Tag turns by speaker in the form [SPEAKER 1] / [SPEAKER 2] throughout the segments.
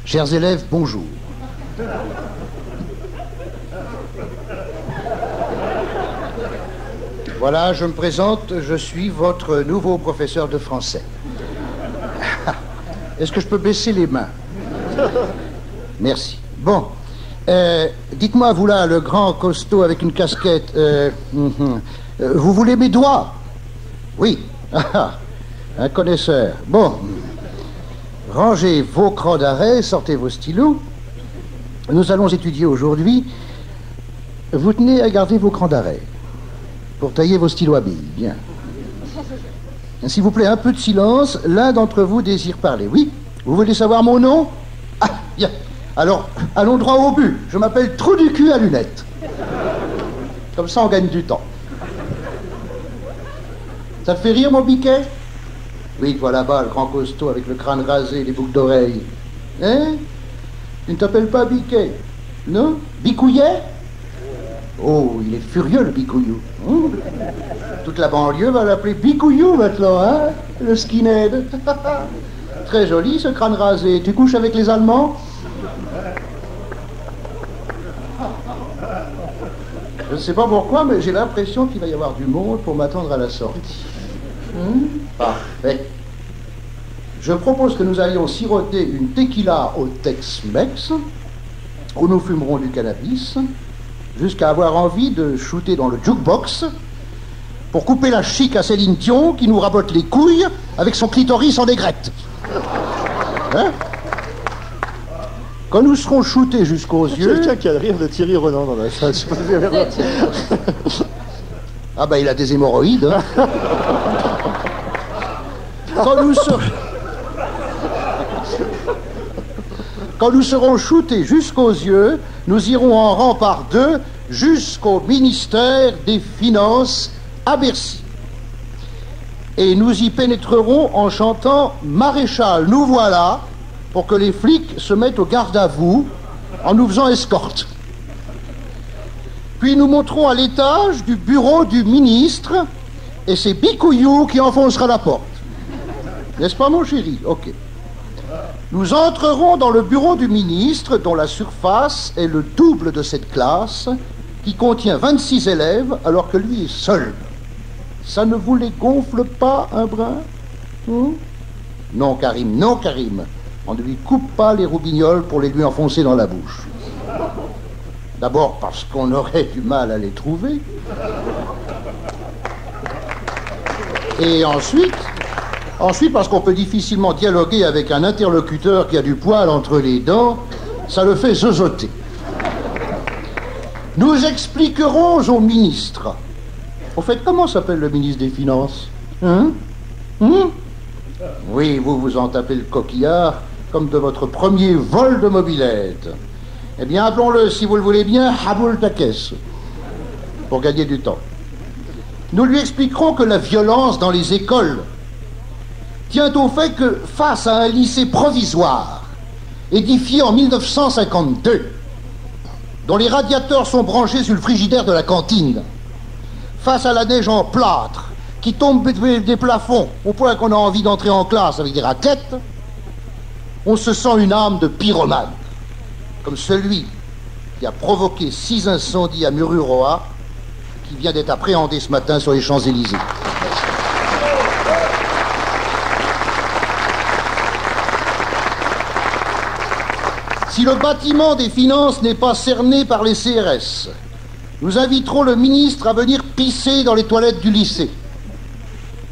[SPEAKER 1] Chers élèves, bonjour. Voilà, je me présente, je suis votre nouveau professeur de français. Est-ce que je peux baisser les mains? Merci. Bon, dites-moi, vous là, le grand costaud avec une casquette, vous voulez mes doigts? Oui. Un connaisseur. Bon. Rangez vos crans d'arrêt, sortez vos stylos. Nous allons étudier aujourd'hui. Vous tenez à garder vos crans d'arrêt pour tailler vos stylos à billes. Bien. S'il vous plaît, un peu de silence. L'un d'entre vous désire parler. Oui? Vous voulez savoir mon nom? Ah, bien. Alors, allons droit au but. Je m'appelle Trou du cul à lunettes. Comme ça, on gagne du temps. Ça te fait rire, mon biquet? Oui, toi là-bas, le grand costaud avec le crâne rasé et les boucles d'oreilles. Hein? Tu ne t'appelles pas Biquet? Non? Bicouillet? Oh, il est furieux, le Bicouillou. Toute la banlieue va l'appeler Bicouillou maintenant, hein? Le skinhead. Très joli, ce crâne rasé. Tu couches avec les Allemands? Je ne sais pas pourquoi, mais j'ai l'impression qu'il va y avoir du monde pour m'attendre à la sortie. Parfait. Je propose que nous allions siroter une tequila au Tex-Mex, où nous fumerons du cannabis, jusqu'à avoir envie de shooter dans le jukebox pour couper la chic à Céline Dion qui nous rabote les couilles avec son clitoris en aigrette. Hein? Quand nous serons shootés jusqu'aux yeux...
[SPEAKER 2] Quelqu'un qui a le rire de Thierry Renan dans la salle.
[SPEAKER 1] Ah ben il a des hémorroïdes. Hein. Quand nous serons shootés jusqu'aux yeux, nous irons en rang par deux jusqu'au ministère des Finances à Bercy. Et nous y pénétrerons en chantant « Maréchal, nous voilà » pour que les flics se mettent au garde à vous en nous faisant escorte. Puis nous monterons à l'étage du bureau du ministre et c'est Bicouillou qui enfoncera la porte. N'est-ce pas, mon chéri? Ok. Nous entrerons dans le bureau du ministre, dont la surface est le double de cette classe, qui contient 26 élèves, alors que lui est seul. Ça ne vous les gonfle pas, un brin? Non, Karim, non, Karim. On ne lui coupe pas les roubignoles pour les lui enfoncer dans la bouche. D'abord parce qu'on aurait du mal à les trouver. Et ensuite parce qu'on peut difficilement dialoguer avec un interlocuteur qui a du poil entre les dents, ça le fait zozoter. Nous expliquerons au ministre. Au fait, comment s'appelle le ministre des Finances? Oui, vous en tapez le coquillard comme de votre premier vol de mobilette. Eh bien, appelons-le, si vous le voulez bien, Haboul Takes, pour gagner du temps. Nous lui expliquerons que la violence dans les écoles tient au fait que, face à un lycée provisoire, édifié en 1952, dont les radiateurs sont branchés sur le frigidaire de la cantine, face à la neige en plâtre, qui tombe des plafonds, au point qu'on a envie d'entrer en classe avec des raquettes, on se sent une âme de pyromane, comme celui qui a provoqué 6 incendies à Mururoa, qui vient d'être appréhendé ce matin sur les Champs-Élysées. Si le bâtiment des finances n'est pas cerné par les CRS, nous inviterons le ministre à venir pisser dans les toilettes du lycée.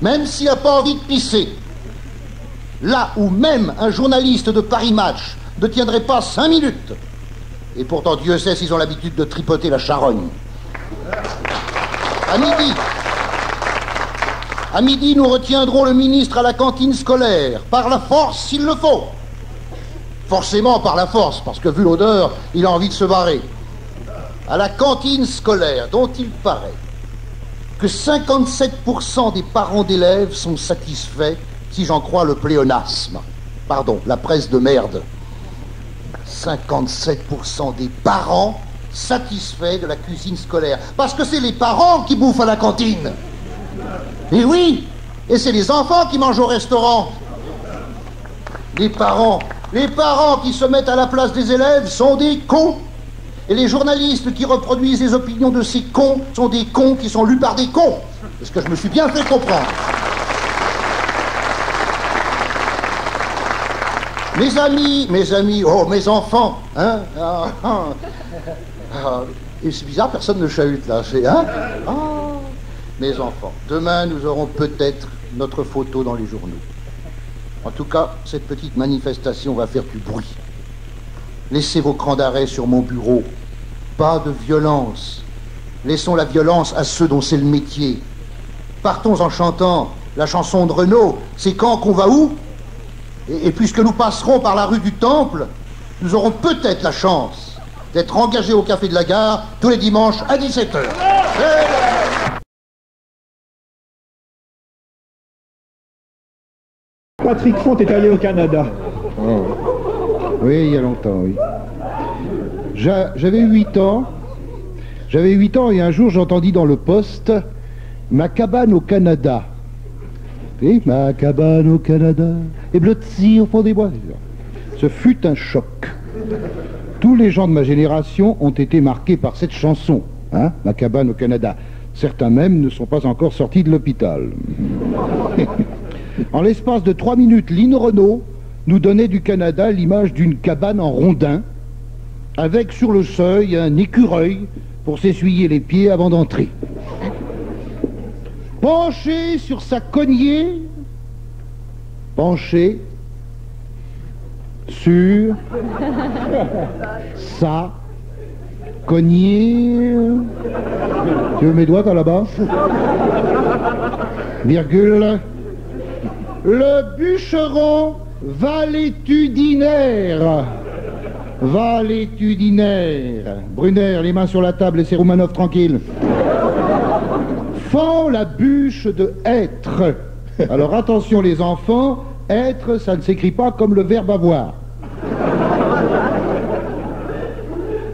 [SPEAKER 1] Même s'il n'a pas envie de pisser. Là où même un journaliste de Paris Match ne tiendrait pas 5 minutes. Et pourtant, Dieu sait s'ils ont l'habitude de tripoter la charogne. À midi, nous retiendrons le ministre à la cantine scolaire, par la force s'il le faut. Forcément par la force, parce que vu l'odeur, il a envie de se barrer. À la cantine scolaire, dont il paraît que 57% des parents d'élèves sont satisfaits, si j'en crois le pléonasme. Pardon, la presse de merde. 57% des parents satisfaits de la cuisine scolaire. Parce que c'est les parents qui bouffent à la cantine. Et oui, et c'est les enfants qui mangent au restaurant. Les parents Les parents qui se mettent à la place des élèves sont des cons. Et les journalistes qui reproduisent les opinions de ces cons sont des cons qui sont lus par des cons. Est-ce que je me suis bien fait comprendre? Mes amis, oh, mes enfants, hein? Et c'est bizarre, personne ne chahute là, hein? Mes enfants, demain nous aurons peut-être notre photo dans les journaux. En tout cas, cette petite manifestation va faire du bruit. Laissez vos crans d'arrêt sur mon bureau. Pas de violence. Laissons la violence à ceux dont c'est le métier. Partons en chantant la chanson de Renaud. C'est quand qu'on va où? Et puisque nous passerons par la rue du Temple, nous aurons peut-être la chance d'être engagés au Café de la Gare tous les dimanches à 17h.
[SPEAKER 2] Patrick Font est allé au Canada.
[SPEAKER 3] Oh. Oui, il y a longtemps, oui. J'avais 8 ans. J'avais 8 ans et un jour j'entendis dans le poste « Ma cabane au Canada ». Oui, ma cabane au Canada est blottie au fond des bois. Ce fut un choc. Tous les gens de ma génération ont été marqués par cette chanson, hein, Ma cabane au Canada. Certains même ne sont pas encore sortis de l'hôpital. En l'espace de 3 minutes, Lynn Renaud nous donnait du Canada l'image d'une cabane en rondin, avec sur le seuil un écureuil pour s'essuyer les pieds avant d'entrer. Penché sur sa cognée, penché sur sa cognée. Tu veux mes doigts là-bas? Virgule. Le bûcheron valétudinaire. Valétudinaire. Brunner, les mains sur la table, laissez Romanov tranquille. Fend la bûche de être. Alors attention les enfants, être, ça ne s'écrit pas comme le verbe avoir.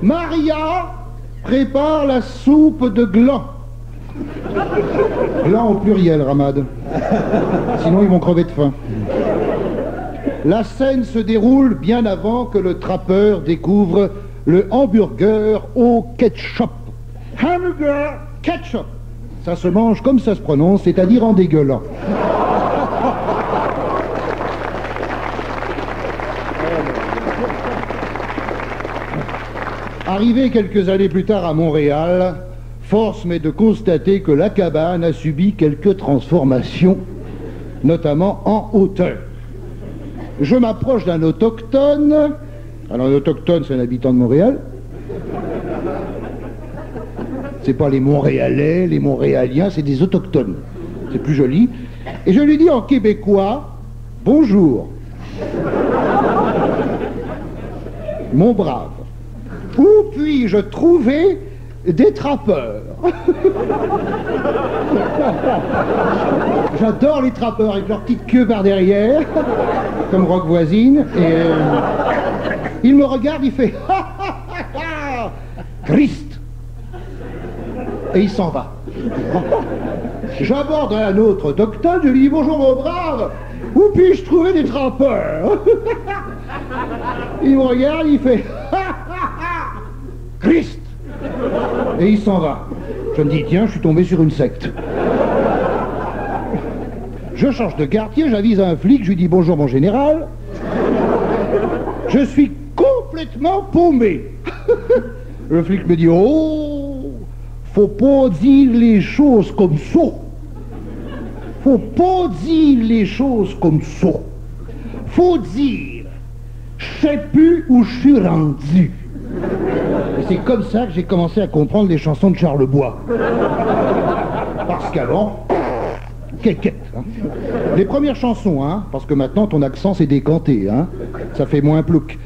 [SPEAKER 3] Maria prépare la soupe de gland. Gland au pluriel, Ramad. Sinon ils vont crever de faim. La scène se déroule bien avant que le trappeur découvre le hamburger au ketchup. Hamburger ketchup. Ça se mange comme ça se prononce, c'est-à-dire en dégueulant. Arrivé quelques années plus tard à Montréal, force m'est de constater que la cabane a subi quelques transformations, notamment en hauteur. Je m'approche d'un autochtone. Alors un autochtone, c'est un habitant de Montréal. C'est pas les Montréalais, les Montréaliens, c'est des autochtones. C'est plus joli. Et je lui dis en québécois, bonjour. Mon brave, où puis-je trouver des trappeurs? J'adore les trappeurs avec leur petite queue par derrière, comme Rock Voisine. Et il me regarde, il fait Christ. Et il s'en va. J'aborde un autre autochtone, je lui dis bonjour mon brave, où puis-je trouver des trappeurs? Il me regarde, il fait Christ. Et il s'en va. Je me dis tiens, je suis tombé sur une secte. Je change de quartier, j'avise un flic, je lui dis bonjour mon général. Je suis complètement paumé. Le flic me dit oh, faut pas dire les choses comme ça. Faut pas dire les choses comme ça. Faut dire, je sais plus où je suis rendu. Et c'est comme ça que j'ai commencé à comprendre les chansons de Charlebois. Parce qu'avant, quéquette. Hein. Les premières chansons, hein, parce que maintenant ton accent s'est décanté, hein. Ça fait moins plouc.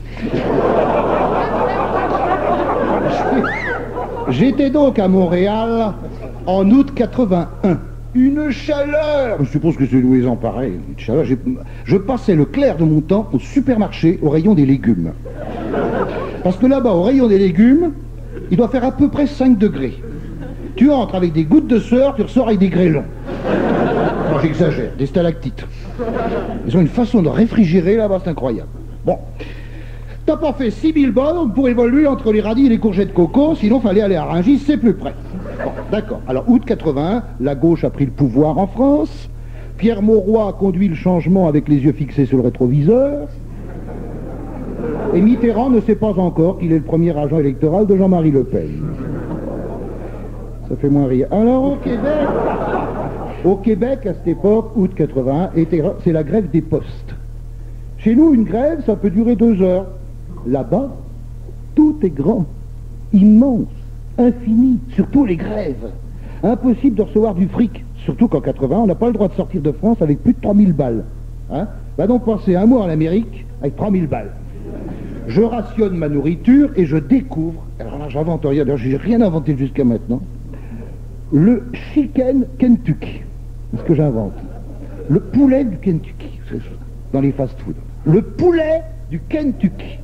[SPEAKER 3] J'étais donc à Montréal en août 81. Une chaleur, je suppose que c'est Louison pareil, une chaleur. Je passais le clair de mon temps au supermarché au rayon des légumes. Parce que là-bas, au rayon des légumes, il doit faire à peu près 5 degrés. Tu entres avec des gouttes de sueur, tu ressors avec des grêlons. Non, j'exagère, des stalactites. Ils ont une façon de réfrigérer là-bas, c'est incroyable. Bon. T'as pas fait 6000 bornes pour évoluer entre les radis et les courgettes coco, sinon fallait aller à Rungis, c'est plus près. Bon, d'accord. Alors, août 81, la gauche a pris le pouvoir en France. Pierre Mauroy a conduit le changement avec les yeux fixés sur le rétroviseur. Et Mitterrand ne sait pas encore qu'il est le premier agent électoral de Jean-Marie Le Pen. Ça fait moins rire. Alors, au Québec, à cette époque, août 81, c'est la grève des postes. Chez nous, une grève, ça peut durer 2 heures. Là-bas, tout est grand, immense, infini, surtout les grèves. Impossible de recevoir du fric, surtout qu'en 80, on n'a pas le droit de sortir de France avec plus de 3000 balles. Hein? Va donc passer un mois en Amérique avec 3000 balles. Je rationne ma nourriture et je découvre, alors là j'invente rien, d'ailleurs j'ai rien inventé jusqu'à maintenant, le chicken Kentucky. C'est ce que j'invente. Le poulet du Kentucky, dans les fast-foods. Le poulet du Kentucky.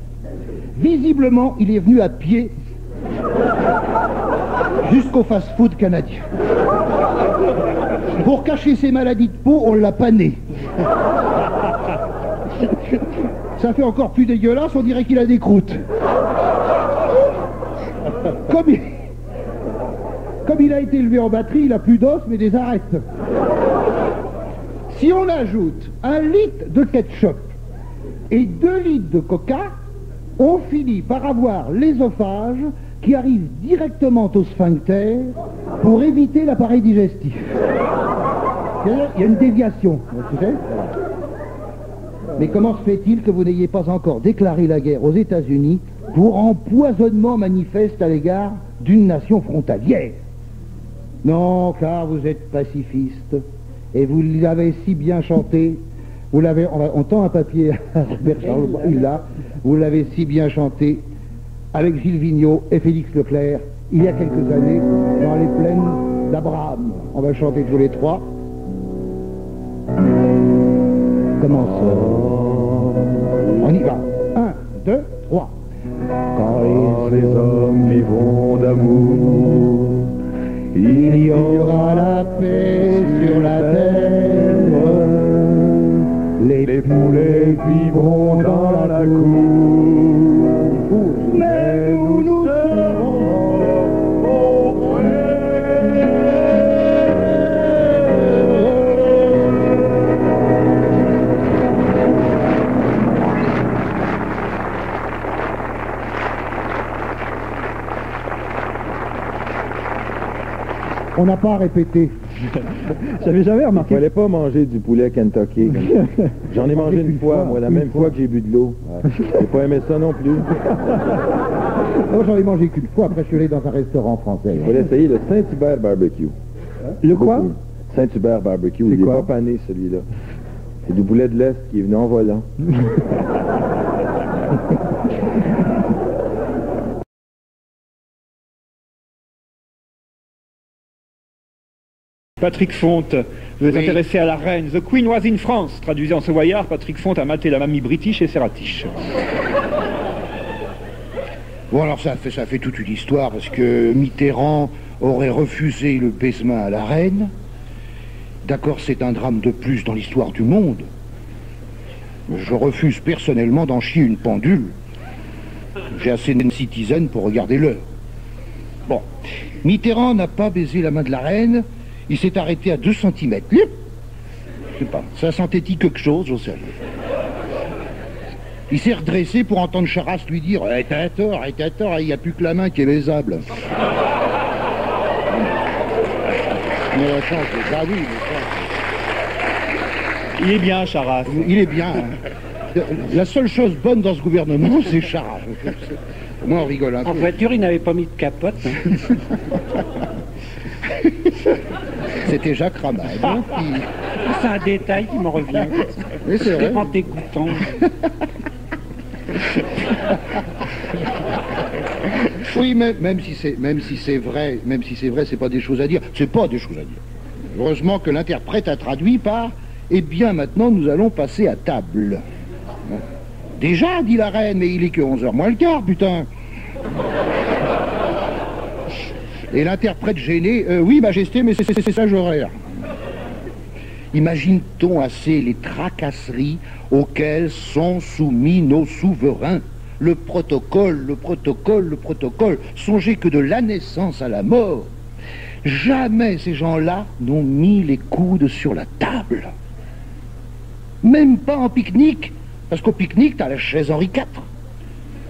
[SPEAKER 3] Visiblement, il est venu à pied jusqu'au fast-food canadien. Pour cacher ses maladies de peau, on l'a pané. Ça fait encore plus dégueulasse, on dirait qu'il a des croûtes. Comme il a été élevé en batterie, il a plus d'os mais des arêtes. Si on ajoute 1 litre de ketchup et 2 litres de coca, on finit par avoir l'ésophage qui arrive directement au sphincter pour éviter l'appareil digestif. Il y a une déviation, tu sais. Mais comment se fait-il que vous n'ayez pas encore déclaré la guerre aux États-Unis pour empoisonnement manifeste à l'égard d'une nation frontalière? Non, car vous êtes pacifiste et vous l'avez si bien chanté. Vous l'avez, on tend un papier à Robert Charles, il l'a. Vous l'avez si bien chanté avec Gilles Vigneault et Félix Leclerc il y a quelques années dans les plaines d'Abraham. On va chanter tous les trois. Commençons. On y va. 1, 2, 3.
[SPEAKER 4] Quand les hommes vivront d'amour,
[SPEAKER 3] Il y aura la paix sur la terre.
[SPEAKER 4] les poulets vivront dans la cour.
[SPEAKER 3] Mais nous serons On n'a pas répété.
[SPEAKER 2] J'avais jamais
[SPEAKER 4] Il
[SPEAKER 2] remarqué.
[SPEAKER 4] fallait pas manger du poulet Kentucky. J'en ai mangé une fois, moi, la même fois que j'ai bu de l'eau. J'ai pas aimé ça non plus.
[SPEAKER 3] Moi, j'en ai mangé qu'une fois, après je suis allé dans un restaurant français.
[SPEAKER 4] Il fallait essayer le Saint-Hubert barbecue.
[SPEAKER 2] Le quoi?
[SPEAKER 4] Beaucoup. Saint-Hubert barbecue,
[SPEAKER 2] C'est
[SPEAKER 4] il est
[SPEAKER 2] quoi?
[SPEAKER 4] pas pané celui-là. C'est du poulet de l'Est qui est venu en volant.
[SPEAKER 2] Patrick Fonte, vous êtes intéressé à la reine. The Queen was in France. Traduisez en Savoyard, Patrick Fonte a maté la mamie british et ses ratiches.
[SPEAKER 3] Bon, alors ça fait toute une histoire, parce que Mitterrand aurait refusé le baisement à la reine. D'accord, c'est un drame de plus dans l'histoire du monde. Je refuse personnellement d'en chier une pendule. J'ai assez de citizen pour regarder l'heure. Bon, Mitterrand n'a pas baisé la main de la reine, il s'est arrêté à 2 cm. Je sais pas, ça sentait-il quelque chose, j'en sais rien. Il s'est redressé pour entendre Charras lui dire « t'as tort, il n'y a plus que la main qui est baisable. » Mais la chance, ah oui,
[SPEAKER 2] Il est bien, Charras.
[SPEAKER 3] il est bien. Hein. La seule chose bonne dans ce gouvernement, c'est Charras. Moi, on rigole un peu.
[SPEAKER 5] En voiture, il n'avait pas mis de capote. Hein.
[SPEAKER 3] C'était Jacques Ramade. Hein,
[SPEAKER 5] C'est un détail qui me revient.
[SPEAKER 3] Oui, c'est vrai.
[SPEAKER 5] En t'écoutant.
[SPEAKER 3] Oui, mais même si c'est vrai, c'est pas des choses à dire. C'est pas des choses à dire. Heureusement que l'interprète a traduit par « Eh bien, maintenant, nous allons passer à table. » Déjà, dit la reine, mais il est que 11h moins le quart, putain. Et l'interprète gêné, oui, majesté, mais c'est sage horaire. Imagine-t-on assez les tracasseries auxquelles sont soumis nos souverains? Le protocole, le protocole, le protocole. Songez que de la naissance à la mort, jamais ces gens-là n'ont mis les coudes sur la table. Même pas en pique-nique, parce qu'au pique-nique, t'as la chaise Henri IV,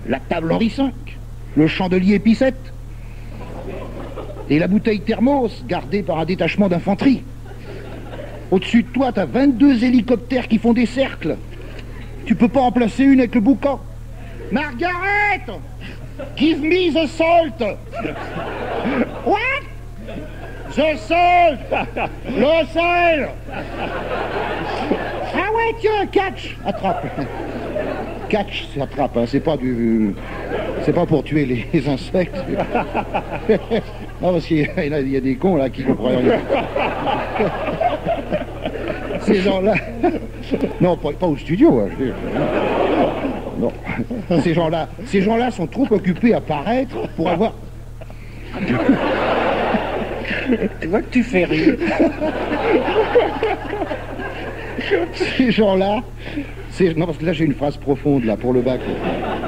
[SPEAKER 3] la table Henri V, le chandelier épicette, et la bouteille thermos gardée par un détachement d'infanterie. Au-dessus de toi, t'as 22 hélicoptères qui font des cercles. Tu peux pas en placer une avec le boucan. Margaret! Give me the salt! What? The salt! Le sel! Ah ouais, tiens, catch! Attrape. Catch, c'est attrape, hein. C'est pas du... C'est pas pour tuer les insectes. Non, parce qu'il y a des cons là qui comprennent rien. Ces gens-là... Non, pas au studio, hein, je veux dire. Non. Ces gens-là sont trop occupés à paraître pour avoir...
[SPEAKER 5] Tu vois que tu fais rire.
[SPEAKER 3] Ces gens-là... Non, parce que là j'ai une phrase profonde là pour le bac.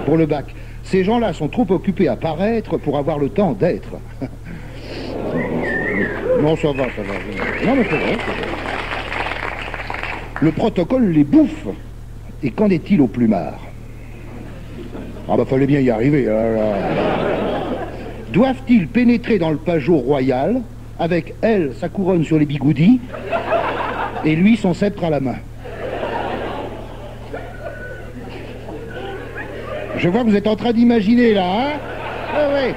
[SPEAKER 3] Pour le bac. Ces gens-là sont trop occupés à paraître pour avoir le temps d'être. Non, ça va, ça va. Non, mais c'est vrai, c'est vrai. Le protocole les bouffe. Et qu'en est-il au plumard? Ah bah fallait bien y arriver. Doivent-ils pénétrer dans le pajot royal avec elle, sa couronne sur les bigoudis et lui son sceptre à la main? Je vois que vous êtes en train d'imaginer là, hein? Ah ouais.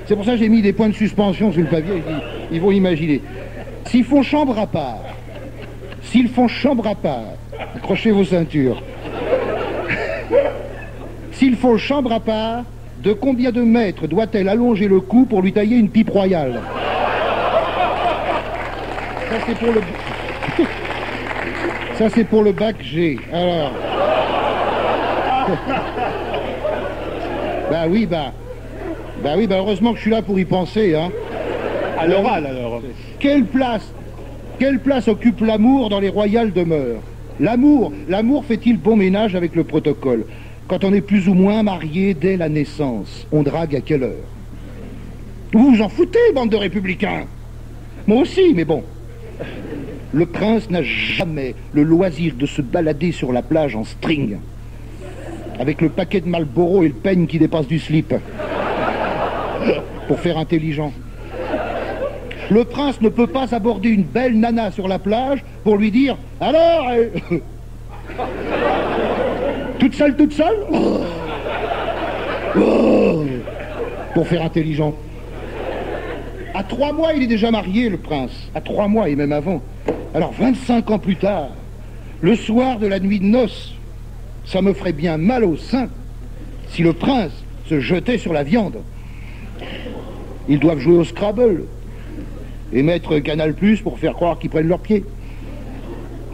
[SPEAKER 3] C'est pour ça que j'ai mis des points de suspension sur le papier. Ils vont imaginer. S'ils font chambre à part, accrochez vos ceintures. S'ils font chambre à part, de combien de mètres doit-elle allonger le cou pour lui tailler une pipe royale? Ça c'est pour le... Ça c'est pour le bac G. Alors... Bah oui, heureusement que je suis là pour y penser, hein.
[SPEAKER 2] À l'oral, alors.
[SPEAKER 3] Quelle place occupe l'amour dans les royales demeures? L'amour fait-il bon ménage avec le protocole? Quand on est plus ou moins marié dès la naissance, on drague à quelle heure? Vous vous en foutez, bande de républicains? Moi aussi, mais bon. Le prince n'a jamais le loisir de se balader sur la plage en string, avec le paquet de Marlboro et le peigne qui dépasse du slip, pour faire intelligent. Le prince ne peut pas aborder une belle nana sur la plage pour lui dire « Alors toute seule pour faire intelligent. À 3 mois, il est déjà marié, le prince. À 3 mois, et même avant. Alors, 25 ans plus tard, le soir de la nuit de noces, ça me ferait bien mal au sein si le prince se jetait sur la viande. Ils doivent jouer au Scrabble et mettre Canal+ pour faire croire qu'ils prennent leurs pieds.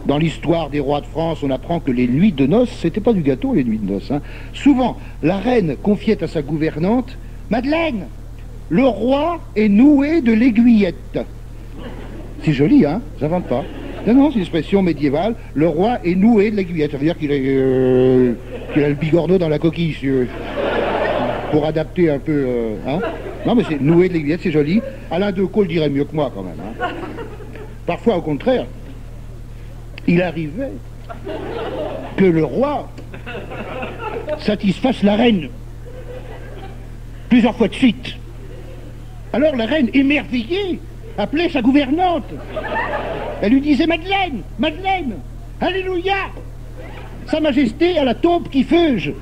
[SPEAKER 3] Dans l'histoire des rois de France, on apprend que les nuits de noces, c'était pas du gâteau, les nuits de noces, hein. Souvent, la reine confiait à sa gouvernante « Madeleine, le roi est noué de l'aiguillette. » C'est joli, hein? J'invente pas. Non, c'est une expression médiévale. Le roi est noué de l'aiguillette. Ça veut dire qu'il a le bigorneau dans la coquille, pour adapter un peu... hein? Non, mais c'est noué de l'aiguillette, c'est joli. Alain Decaux le dirait mieux que moi, quand même. Hein? Parfois, au contraire, il arrivait que le roi satisfasse la reine plusieurs fois de suite. Alors la reine, émerveillée, appelait sa gouvernante. Elle lui disait « Madeleine, Madeleine, alléluia, Sa Majesté a la taupe qui feuge. »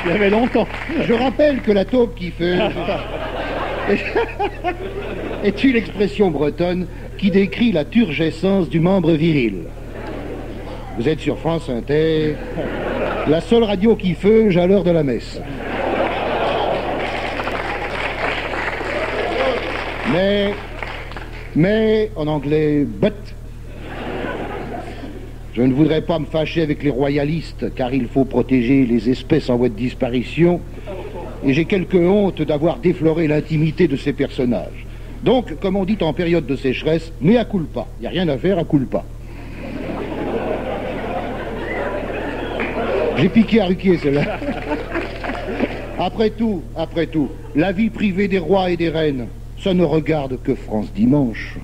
[SPEAKER 2] Il y avait longtemps.
[SPEAKER 3] Je rappelle que la taupe qui feuge est une expression bretonne qui décrit la turgescence du membre viril. Vous êtes sur France Inter, la seule radio qui feuge à l'heure de la messe. Mais, en anglais, but. Je ne voudrais pas me fâcher avec les royalistes, car il faut protéger les espèces en voie de disparition. Et j'ai quelque honte d'avoir défloré l'intimité de ces personnages. Donc, comme on dit en période de sécheresse, mea culpa. Il n'y a rien à faire, à culpa. J'ai piqué à Ruquier, celle-là. Après tout, la vie privée des rois et des reines, ça ne regarde que France Dimanche.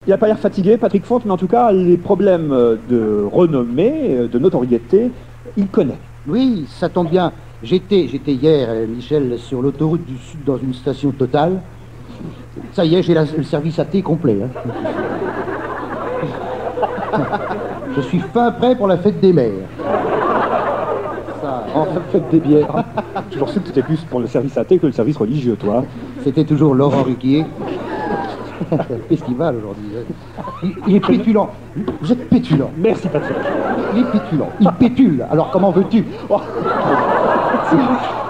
[SPEAKER 2] Il n'a pas l'air fatigué, Patrick Fonte, mais en tout cas, les problèmes de renommée, de notoriété, il connaît.
[SPEAKER 1] Oui, ça tombe bien. J'étais hier, Michel, sur l'autoroute du Sud dans une station Total. Ça y est, j'ai le service AT complet. Hein. Je suis fin prêt pour la fête des mères. Ça,
[SPEAKER 2] En fête des bières. J'ai toujours su que tu étais plus pour le service athée que le service religieux, toi.
[SPEAKER 1] c'était toujours Laurent Ruquier. Festival aujourd'hui. Il est pétulant. Vous êtes pétulant.
[SPEAKER 2] Merci, Patrick.
[SPEAKER 1] Il est pétulant. Il pétule. Alors comment veux-tu? Oh.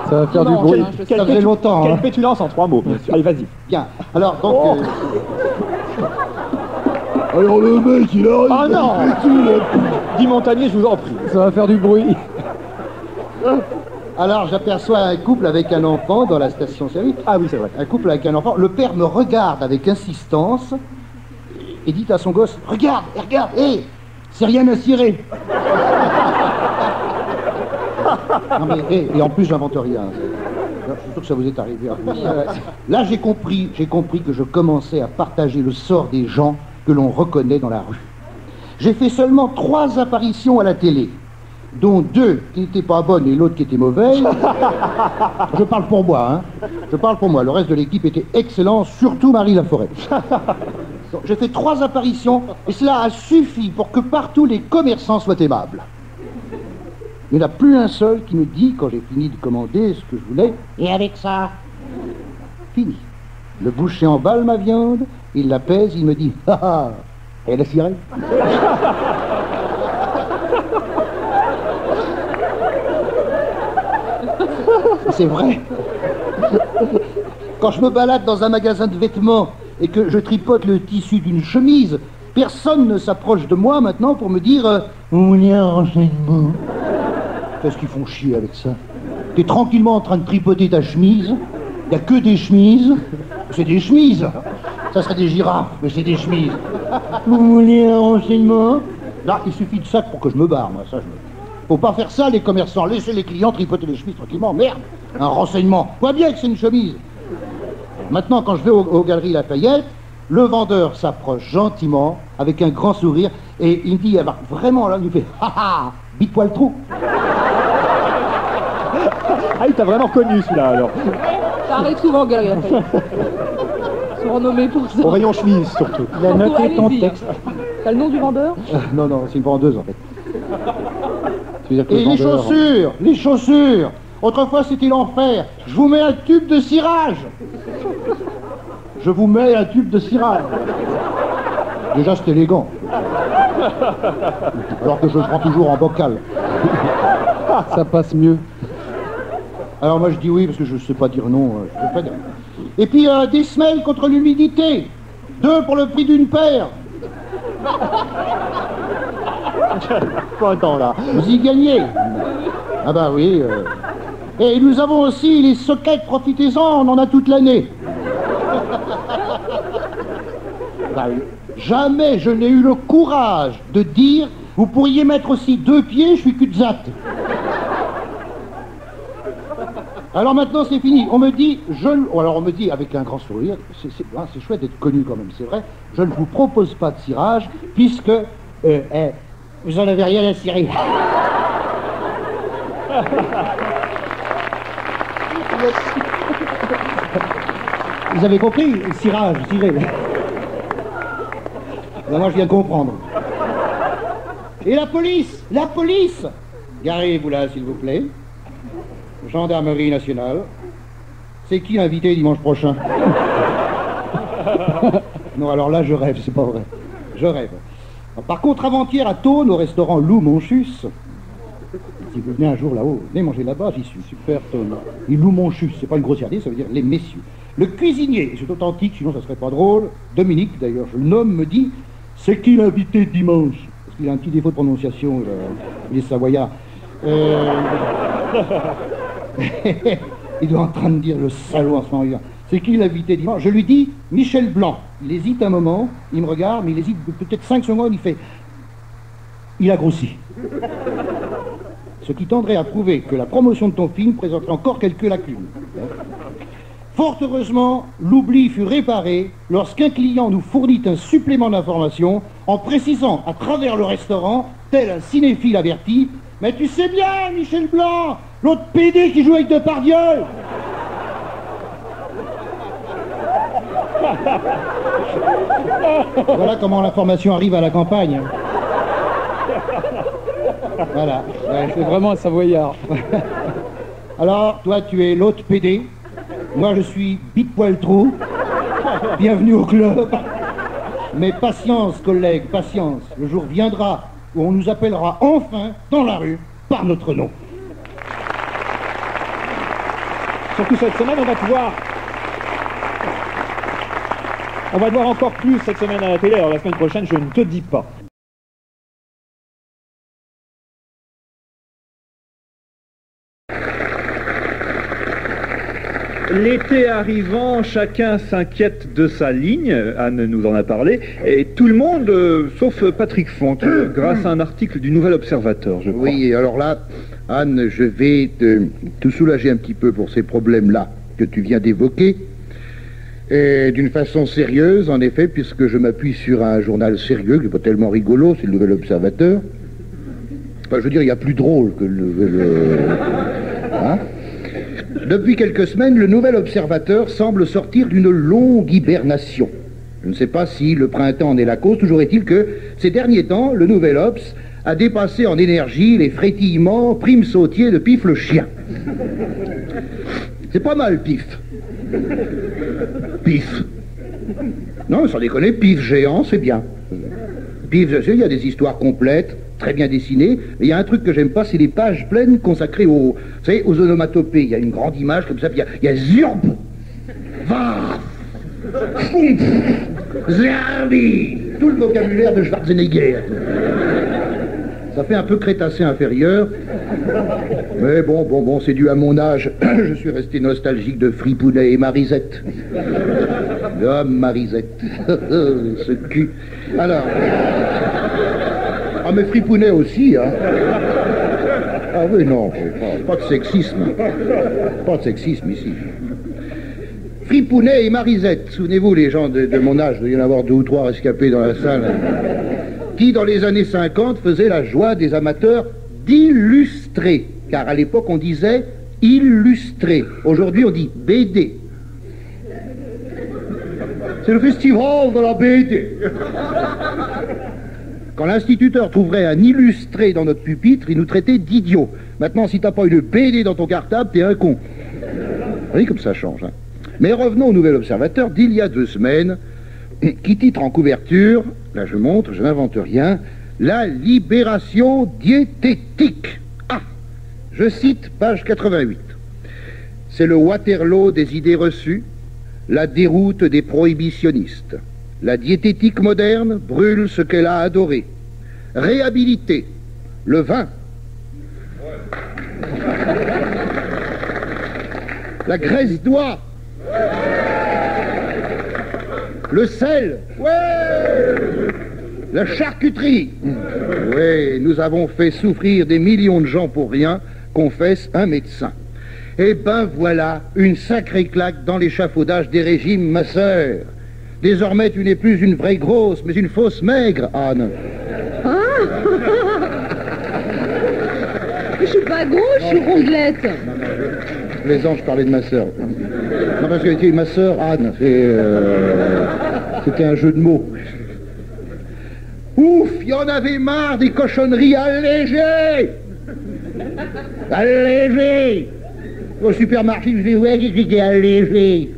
[SPEAKER 3] Ça va faire
[SPEAKER 6] Non,
[SPEAKER 3] du bruit.
[SPEAKER 1] Ça faisait longtemps.
[SPEAKER 2] Quelle
[SPEAKER 1] Hein.
[SPEAKER 2] pétulance en 3 mots. Allez, vas-y.
[SPEAKER 1] Bien. Alors donc...
[SPEAKER 2] Oh.
[SPEAKER 3] Alors le mec, il arrive.
[SPEAKER 2] Ah non. Dis Montagnier, je vous en prie.
[SPEAKER 3] Ça va faire du bruit.
[SPEAKER 1] Alors j'aperçois un couple avec un enfant dans la station-service.
[SPEAKER 2] Ah oui, c'est vrai.
[SPEAKER 1] Un couple avec un enfant. Le père me regarde avec insistance et dit à son gosse, regarde, hé, c'est rien à cirer. Non mais, et en plus j'invente rien. Je suis sûr que ça vous est arrivé à vous. Là j'ai compris que je commençais à partager le sort des gens que l'on reconnaît dans la rue. J'ai fait seulement 3 apparitions à la télé, dont 2 qui n'étaient pas bonnes et l'autre qui était mauvaise. Je parle pour moi, hein. Je parle pour moi. Le reste de l'équipe était excellent, surtout Marie Laforêt. Donc, j'ai fait 3 apparitions et cela a suffi pour que partout les commerçants soient aimables. Il n'y en a plus un seul qui me dit, quand j'ai fini de commander ce que je voulais, et avec ça, fini. Le boucher emballe ma viande, il la pèse, il me dit, ah ah, elle a ciré. C'est vrai. Quand je me balade dans un magasin de vêtements et que je tripote le tissu d'une chemise, personne ne s'approche de moi maintenant pour me dire vous voulez un renseignement? Qu'est-ce qu'ils font chier avec ça? T'es tranquillement en train de tripoter ta chemise, il n'y a que des chemises, c'est des chemises. Ça serait des girafes, mais c'est des chemises. Vous voulez un renseignement? Là, il suffit de ça pour que je me barre, moi, ça je me... Faut pas faire ça, les commerçants. Laissez les clients tripoter les chemises tranquillement. Merde, un renseignement. Vois bien que c'est une chemise. Maintenant, quand je vais aux Galeries Lafayette, le vendeur s'approche gentiment, avec un grand sourire, et il me dit, alors, vraiment, là, il me fait, ha ha, bite-toi le trou.
[SPEAKER 2] Ah, il t'a vraiment connu celui-là alors.
[SPEAKER 6] Ça arrive souvent, Galerie Lafayette. Ils sont renommés pour ça.
[SPEAKER 2] Au rayon chemise surtout.
[SPEAKER 1] Il a noté ton
[SPEAKER 6] Allez-y.
[SPEAKER 1] texte.
[SPEAKER 6] T'as le nom du vendeur?
[SPEAKER 1] Non, c'est une vendeuse, en fait.
[SPEAKER 3] C'est-à-dire que
[SPEAKER 1] Et
[SPEAKER 3] le
[SPEAKER 1] les
[SPEAKER 3] vendeur-
[SPEAKER 1] chaussures. Autrefois, c'était l'enfer. Je vous mets un tube de cirage. Je vous mets un tube de cirage. Déjà, c'est élégant. Alors que je le prends toujours en bocal.
[SPEAKER 3] Ça passe mieux.
[SPEAKER 1] Alors moi, je dis oui, parce que je ne sais pas dire non. Je sais pas dire. Et puis, des semelles contre l'humidité. 2 pour le prix d'une paire.
[SPEAKER 2] Pas un temps là.
[SPEAKER 1] Vous y gagnez. Ah bah oui. Et nous avons aussi les sockets, profitez-en, on en a toute l'année. Bah oui. Jamais je n'ai eu le courage de dire, vous pourriez mettre aussi 2 pieds, je suis cul-de-zac. Alors maintenant c'est fini. On me dit, alors on me dit avec un grand sourire, c'est chouette d'être connu quand même, c'est vrai, je ne vous propose pas de cirage, puisque vous en avez rien à cirer. Vous avez compris? Cirage, ciré. Ben moi je viens de comprendre. Et la police? La police! Garez-vous là s'il vous plaît. Gendarmerie nationale. C'est qui invité dimanche prochain? Non, alors là je rêve, c'est pas vrai. Je rêve. Par contre, avant-hier à Thônes, au restaurant Lou Monchus, si vous venez un jour là-haut, venez manger là-bas, j'y suis. Super Thônes. Il Lou Monchus, c'est pas une grossièreté, ça veut dire les messieurs. Le cuisinier, c'est authentique, sinon ça serait pas drôle. Dominique, d'ailleurs, je le nomme, me dit, c'est qui l'invité dimanche? Parce
[SPEAKER 3] Il a un petit défaut de prononciation, il est savoyard. Il doit en train de dire le salaud en ce moment. C'est qui l'invité dimanche? Je lui dis Michel Blanc. Il hésite un moment, il me regarde, mais il hésite peut-être 5 secondes, il fait... Il a grossi. Ce qui tendrait à prouver que la promotion de ton film présenterait encore quelques lacunes. Fort heureusement, l'oubli fut réparé lorsqu'un client nous fournit un supplément d'information en précisant à travers le restaurant, tel un cinéphile averti, « Mais tu sais bien, Michel Blanc, l'autre PD qui joue avec Depardieu !» Voilà comment l'information arrive à la campagne. Voilà.
[SPEAKER 6] Ouais, c'est vraiment un savoyard.
[SPEAKER 3] Alors, toi, tu es l'autre PD. Moi, je suis Big Poil Trou. Bienvenue au club. Mais patience, collègues, patience. Le jour viendra où on nous appellera enfin dans la rue par notre nom.
[SPEAKER 2] Surtout cette semaine, on va te voir encore plus cette semaine à la télé. Alors la semaine prochaine, je ne te dis pas. L'été arrivant, chacun s'inquiète de sa ligne, Anne nous en a parlé, et tout le monde, sauf Patrick Font, grâce à un article du Nouvel Observateur, je crois.
[SPEAKER 1] Oui, alors là, Anne, je vais te soulager un petit peu pour ces problèmes-là que tu viens d'évoquer, et d'une façon sérieuse, en effet, puisque je m'appuie sur un journal sérieux, qui n'est pas tellement rigolo, c'est le Nouvel Observateur. Enfin, je veux dire, il y a plus drôle que le Nouvel... Hein? Depuis quelques semaines, le Nouvel Observateur semble sortir d'une longue hibernation. Je ne sais pas si le printemps en est la cause, toujours est-il que, ces derniers temps, le Nouvel Obs a dépassé en énergie les frétillements prime sautier de Pif le chien. C'est pas mal, Pif. Pif. Non, sans déconner, Pif géant, c'est bien. Pif, je sais, il y a des histoires complètes, très bien dessinées, mais il y a un truc que j'aime pas, c'est les pages pleines consacrées aux, vous savez, aux onomatopées. Il y a une grande image comme ça, puis il y a Zurb, Var, Fump, Zerbi, tout le vocabulaire de Schwarzenegger. Ça fait un peu crétacé inférieur, mais bon, c'est dû à mon âge. Je suis resté nostalgique de Fripounet et Marisette. Ah, Marisette, ce cul. Alors... Ah, mais Fripounet aussi, hein. Ah oui, non, pas de sexisme. Pas de sexisme ici. Fripounet et Marisette, souvenez-vous, les gens de mon âge, il doit y en avoir 2 ou 3 rescapés dans la salle, qui, dans les années 50, faisaient la joie des amateurs d'illustrer. Car à l'époque, on disait illustrer. Aujourd'hui, on dit BD. C'est le festival de la BD. Quand l'instituteur trouverait un illustré dans notre pupitre, il nous traitait d'idiots. Maintenant, si t'as pas une BD dans ton cartable, t'es un con. Vous voyez comme ça change, hein. Mais revenons au Nouvel Observateur d'il y a 2 semaines, qui titre en couverture, là je montre, je n'invente rien, la libération diététique. Ah, je cite page 88. C'est le Waterloo des idées reçues, la déroute des prohibitionnistes. La diététique moderne brûle ce qu'elle a adoré. Réhabiliter le vin, la graisse d'oie, le sel, la charcuterie. Oui, nous avons fait souffrir des millions de gens pour rien, confesse un médecin. Eh ben voilà, une sacrée claque dans l'échafaudage des régimes, ma sœur. Désormais, tu n'es plus une vraie grosse, mais une fausse maigre, Anne.
[SPEAKER 6] Ah je suis pas grosse, je suis rondelette.
[SPEAKER 1] Non, je plaisante, je parlais de ma sœur. Non, parce que ma sœur, Anne, c'était un jeu de mots. Ouf, il y en avait marre des cochonneries allégées. Allégées. Au supermarché, je dis, ouais, j'ai allégé.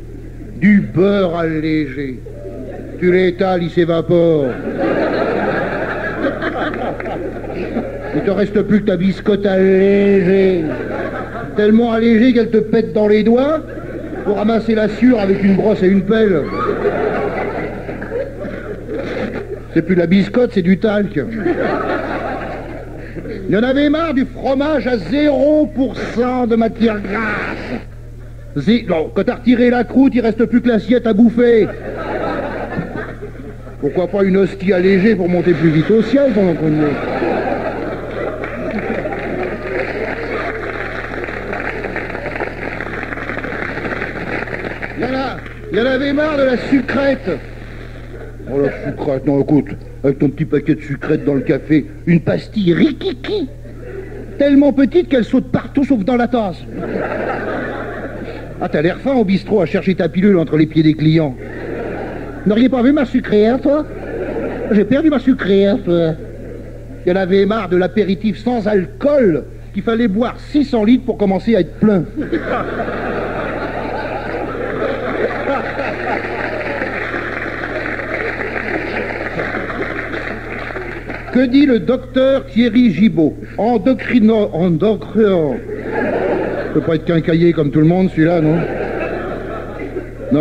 [SPEAKER 1] Du beurre allégé. Tu l'étales, il s'évapore. Il te reste plus que ta biscotte allégée. Tellement allégée qu'elle te pète dans les doigts pour ramasser la sueur avec une brosse et une pelle.
[SPEAKER 3] C'est plus de la biscotte, c'est du talc. Il y en avait marre du fromage à 0% de matière grasse. Non, quand t'as retiré la croûte, il reste plus que l'assiette à bouffer. Pourquoi pas une hostie allégée pour monter plus vite au ciel pendant qu'on y est? Il y en avait marre de la sucrète. Oh la sucrète, non écoute, avec ton petit paquet de sucrète dans le café, une pastille rikiki, tellement petite qu'elle saute partout sauf dans la tasse. Ah, t'as l'air fin au bistrot à chercher ta pilule entre les pieds des clients. N'auriez pas vu ma sucrière, toi? J'ai perdu ma sucrière, toi. Il y en avait marre de l'apéritif sans alcool, qu'il fallait boire 600 litres pour commencer à être plein. Que dit le docteur Thierry Gibault? Endocrino... peut pas être quincaillé comme tout le monde, celui-là, non?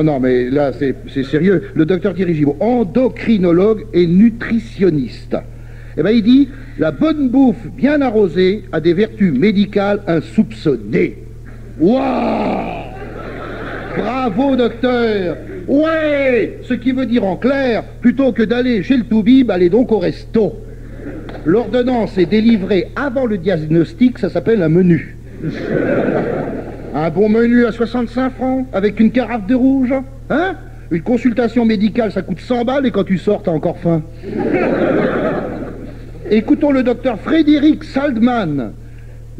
[SPEAKER 3] Non, mais là, c'est sérieux. Le docteur Thierry Gibault, endocrinologue et nutritionniste. Eh ben, il dit, la bonne bouffe bien arrosée a des vertus médicales insoupçonnées. Waouh! Bravo, docteur! Ouais! Ce qui veut dire en clair, plutôt que d'aller chez le toubib, allez donc au resto. L'ordonnance est délivrée avant le diagnostic, ça s'appelle un menu. Un bon menu à 65 francs, avec une carafe de rouge, hein? Une consultation médicale, ça coûte 100 balles, et quand tu sors, t'as encore faim. Écoutons le docteur Frédéric Saldman.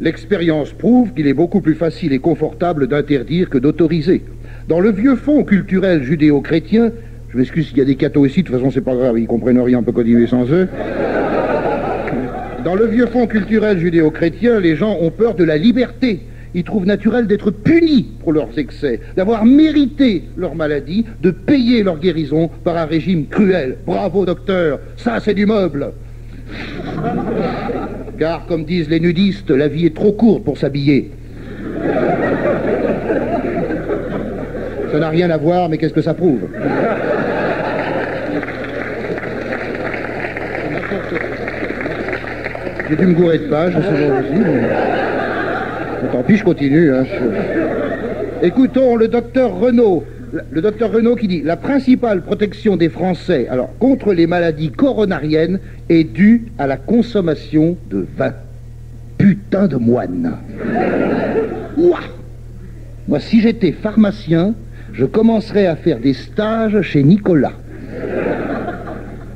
[SPEAKER 3] L'expérience prouve qu'il est beaucoup plus facile et confortable d'interdire que d'autoriser. Dans le vieux fond culturel judéo-chrétien, je m'excuse s'il y a des cathos ici, de toute façon c'est pas grave, ils comprennent rien, on peut continuer sans eux. Dans le vieux fond culturel judéo-chrétien, les gens ont peur de la liberté. Ils trouvent naturel d'être punis pour leurs excès, d'avoir mérité leur maladie, de payer leur guérison par un régime cruel. Bravo, docteur, ça c'est du meuble. Car, comme disent les nudistes, la vie est trop courte pour s'habiller. Ça n'a rien à voir, mais qu'est-ce que ça prouve? J'ai dû me gourer de page, c'est bon aussi. Mais tant pis, je continue. Hein. Écoutons le docteur Renaud. Le docteur Renaud qui dit « La principale protection des Français contre les maladies coronariennes est due à la consommation de vin. » Putain de moine. Ouah. Moi, si j'étais pharmacien, je commencerais à faire des stages chez Nicolas.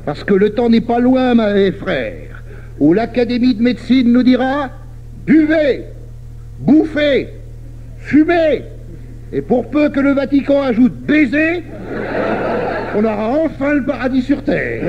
[SPEAKER 3] Parce que le temps n'est pas loin, mes frères, où l'Académie de médecine nous dira « Buvez, bouffez, fumez !» Et pour peu que le Vatican ajoute « baiser », on aura enfin le paradis sur terre.